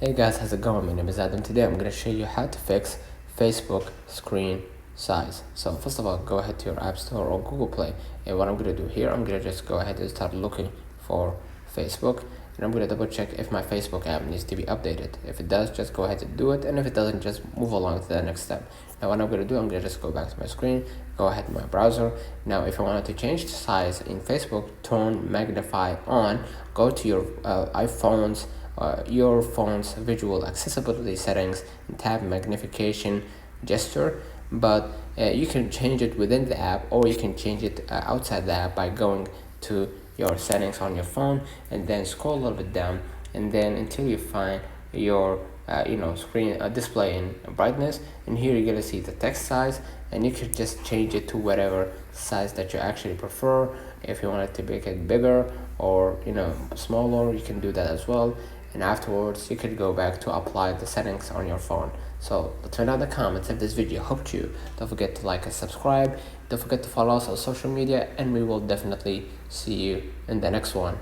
Hey guys, how's it going? My name is Adam. Today I'm going to show you how to fix Facebook screen size. So first of all, go ahead to your App Store or Google Play, and what I'm going to do here, I'm going to just go ahead and start looking for Facebook, and I'm going to double check if my Facebook app needs to be updated. If it does, just go ahead and do it, and if it doesn't, just move along to the next step. Now what I'm going to do, I'm going to just go back to my screen, go ahead to my browser. Now if I wanted to change the size in Facebook, turn magnify on, go to your your phone's visual accessibility settings and tap magnification gesture, but you can change it within the app, or you can change it outside the app by going to your settings on your phone and then scroll a little bit down, and then until you find your screen display in brightness, and here you're gonna see the text size, and you could just change it to whatever size that you actually prefer. If you want it to make it bigger or smaller, you can do that as well, and afterwards you could go back to apply the settings on your phone. So let me know in the comments if this video helped you. Don't forget to like and subscribe. Don't forget to follow us on social media, and we will definitely see you in the next one.